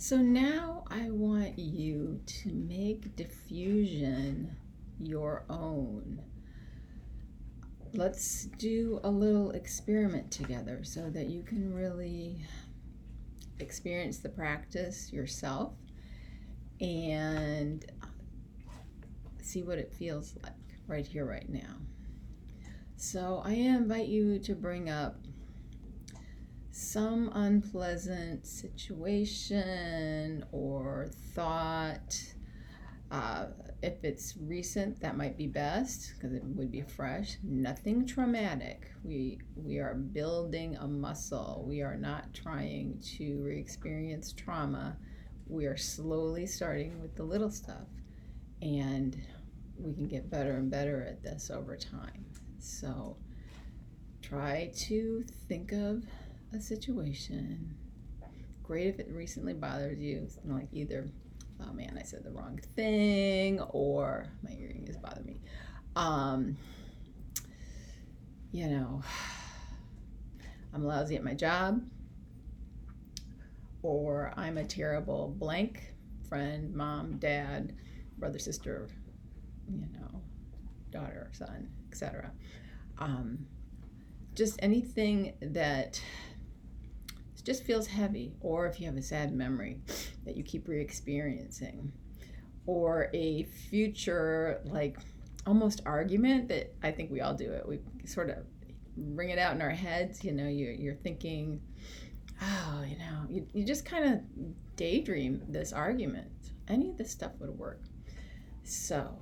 So now I want you to make diffusion your own. Let's do a little experiment together so that you can really experience the practice yourself and see what it feels like right here, right now. So I invite you to bring up some unpleasant situation or thought. If it's recent, that might be best because it would be fresh. Nothing traumatic. We are building a muscle. We are not trying to re-experience trauma. We are slowly starting with the little stuff, and we can get better and better at this over time. So try to think of a situation. Great if it recently bothred you, like either, oh man, I said the wrong thing, or my earring is bothering me. I'm lousy at my job, or I'm a terrible blank friend, mom, dad, brother, sister, daughter, son, etc. Just anything that just feels heavy, or if you have a sad memory that you keep re-experiencing, or a future like almost argument that I think we all do it. We sort of bring it out in our heads. You're thinking, oh, you just kind of daydream this argument. Any of this stuff would work. So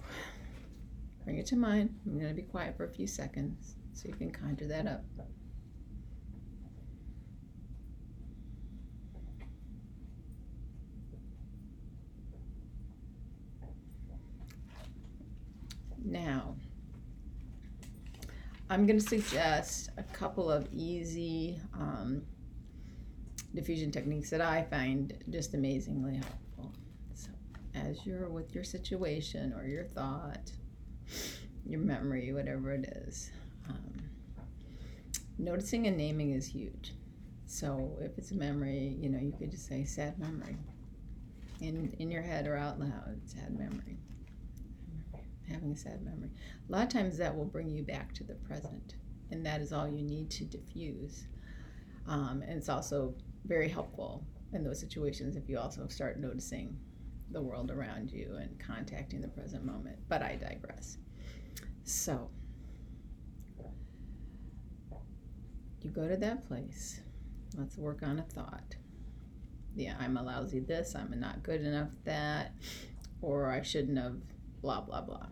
bring it to mind. I'm going to be quiet for a few seconds so you can conjure that up. Now, I'm going to suggest a couple of easy diffusion techniques that I find just amazingly helpful. So, as you're with your situation or your thought, your memory, whatever it is, noticing and naming is huge. So, if it's a memory, you could just say sad memory in your head or out loud. Sad memory. Having a sad memory. A lot of times that will bring you back to the present, and that is all you need to diffuse. And it's also very helpful in those situations if you also start noticing the world around you and contacting the present moment. But I digress. So you go to that place. Let's work on a thought. Yeah, I'm a lousy this, I'm not good enough that, or I shouldn't have blah, blah, blah.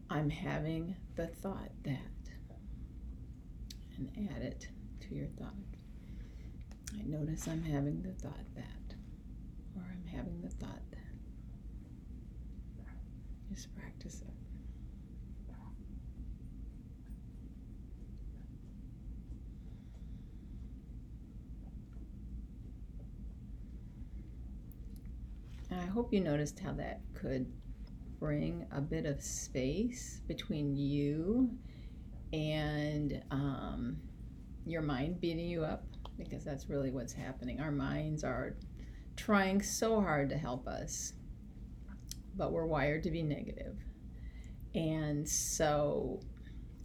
I'm having the thought that, and add it to your thought. I notice I'm having the thought that, or I'm having the thought that. Just practice it. And I hope you noticed how that could bring a bit of space between you and your mind beating you up, because that's really what's happening. Our minds are trying so hard to help us, but we're wired to be negative. And so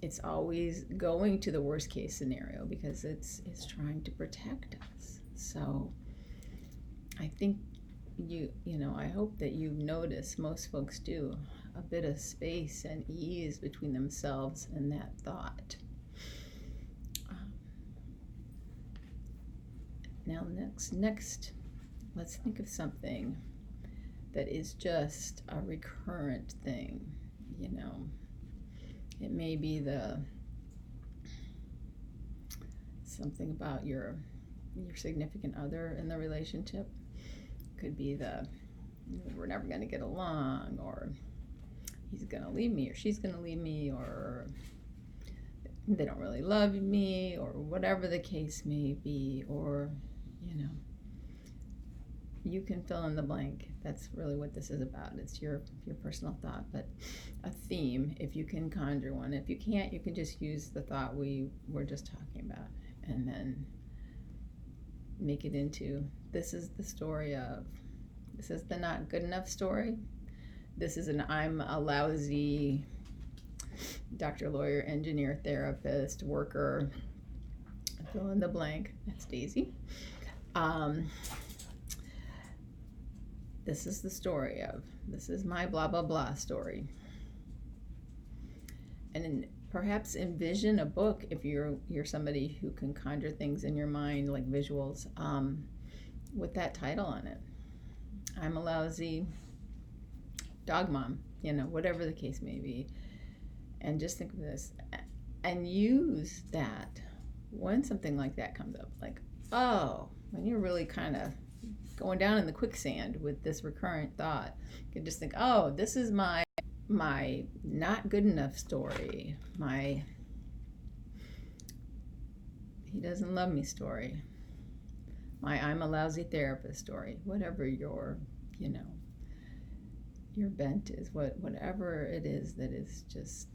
it's always going to the worst case scenario because it's trying to protect us. So I think I hope that you notice, most folks do, a bit of space and ease between themselves and that thought. Now next, let's think of something that is just a recurrent thing. It may be something about your significant other in the relationship. Could be we're never going to get along, or he's going to leave me, or she's going to leave me, or they don't really love me, or whatever the case may be, or you can fill in the blank. That's really what this is about. It's your personal thought, but a theme, if you can conjure one. If you can't, you can just use the thought we were just talking about, and then make it into, this is the story of, this is the not good enough story. This is an I'm a lousy doctor, lawyer, engineer, therapist, worker, fill in the blank. That's Daisy. This is the story of, this is my blah, blah, blah story. And perhaps envision a book if you're somebody who can conjure things in your mind, like visuals, with that title on it. I'm a lousy dog mom, whatever the case may be. And just think of this and use that when something like that comes up, like, oh, when you're really kind of going down in the quicksand with this recurrent thought, you can just think, oh, this is my not good enough story, my he doesn't love me story, my I'm a lousy therapist story, whatever your bent is, whatever it is that is just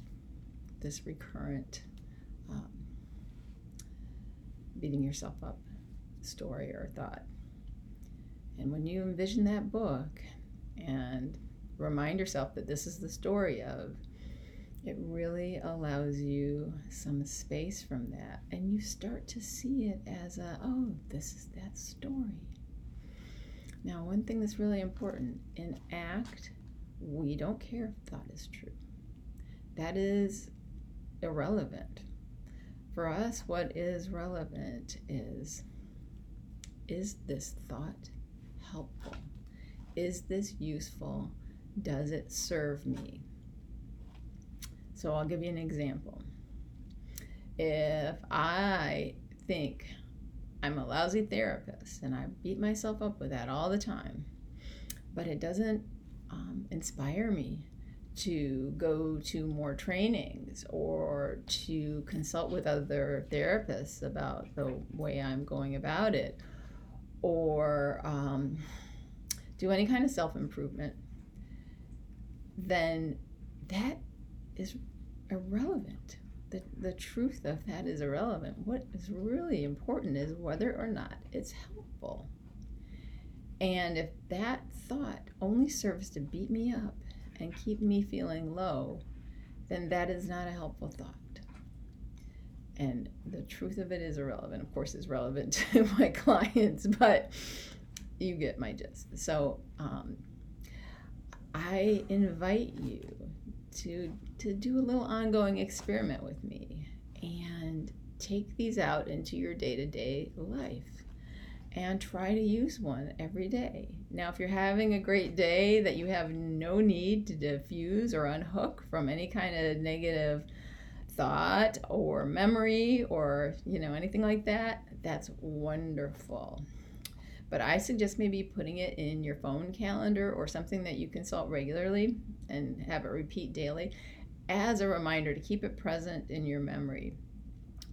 this recurrent beating yourself up story or thought. And when you envision that book and remind yourself that this is the story of, it really allows you some space from that, and you start to see it as oh, this is that story. Now, one thing that's really important, in ACT, we don't care if thought is true. That is irrelevant. For us, what is relevant is this thought helpful? Is this useful? Does it serve me? So I'll give you an example. If I think I'm a lousy therapist and I beat myself up with that all the time, but it doesn't inspire me to go to more trainings or to consult with other therapists about the way I'm going about it, or do any kind of self-improvement, then that is irrelevant. The truth of that is irrelevant. What is really important is whether or not it's helpful. And if that thought only serves to beat me up and keep me feeling low, then that is not a helpful thought. And the truth of it is irrelevant. Of course, it's relevant to my clients, but you get my gist. So I invite you to do a little ongoing experiment with me and take these out into your day-to-day life and try to use one every day. Now, if you're having a great day that you have no need to diffuse or unhook from any kind of negative thought or memory or anything like that, that's wonderful. But I suggest maybe putting it in your phone calendar or something that you consult regularly and have it repeat daily as a reminder to keep it present in your memory,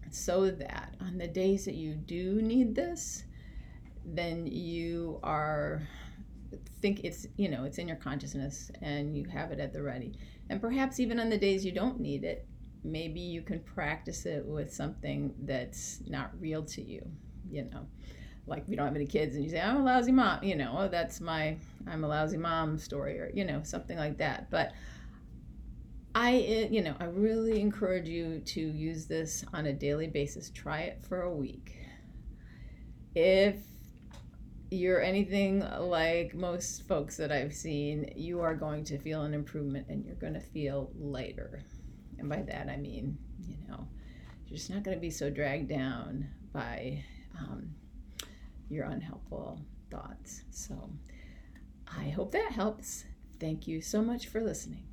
so that on the days that you do need this, then you think it's in your consciousness and you have it at the ready. And perhaps even on the days you don't need it, maybe you can practice it with something that's not real to you, like if you don't have any kids and you say, I'm a lousy mom, oh, that's my I'm a lousy mom story, or something like that. But I really encourage you to use this on a daily basis. Try it for a week. If you're anything like most folks that I've seen, you are going to feel an improvement and you're going to feel lighter. And by that I mean, you're just not going to be so dragged down by your unhelpful thoughts. So I hope that helps. Thank you so much for listening.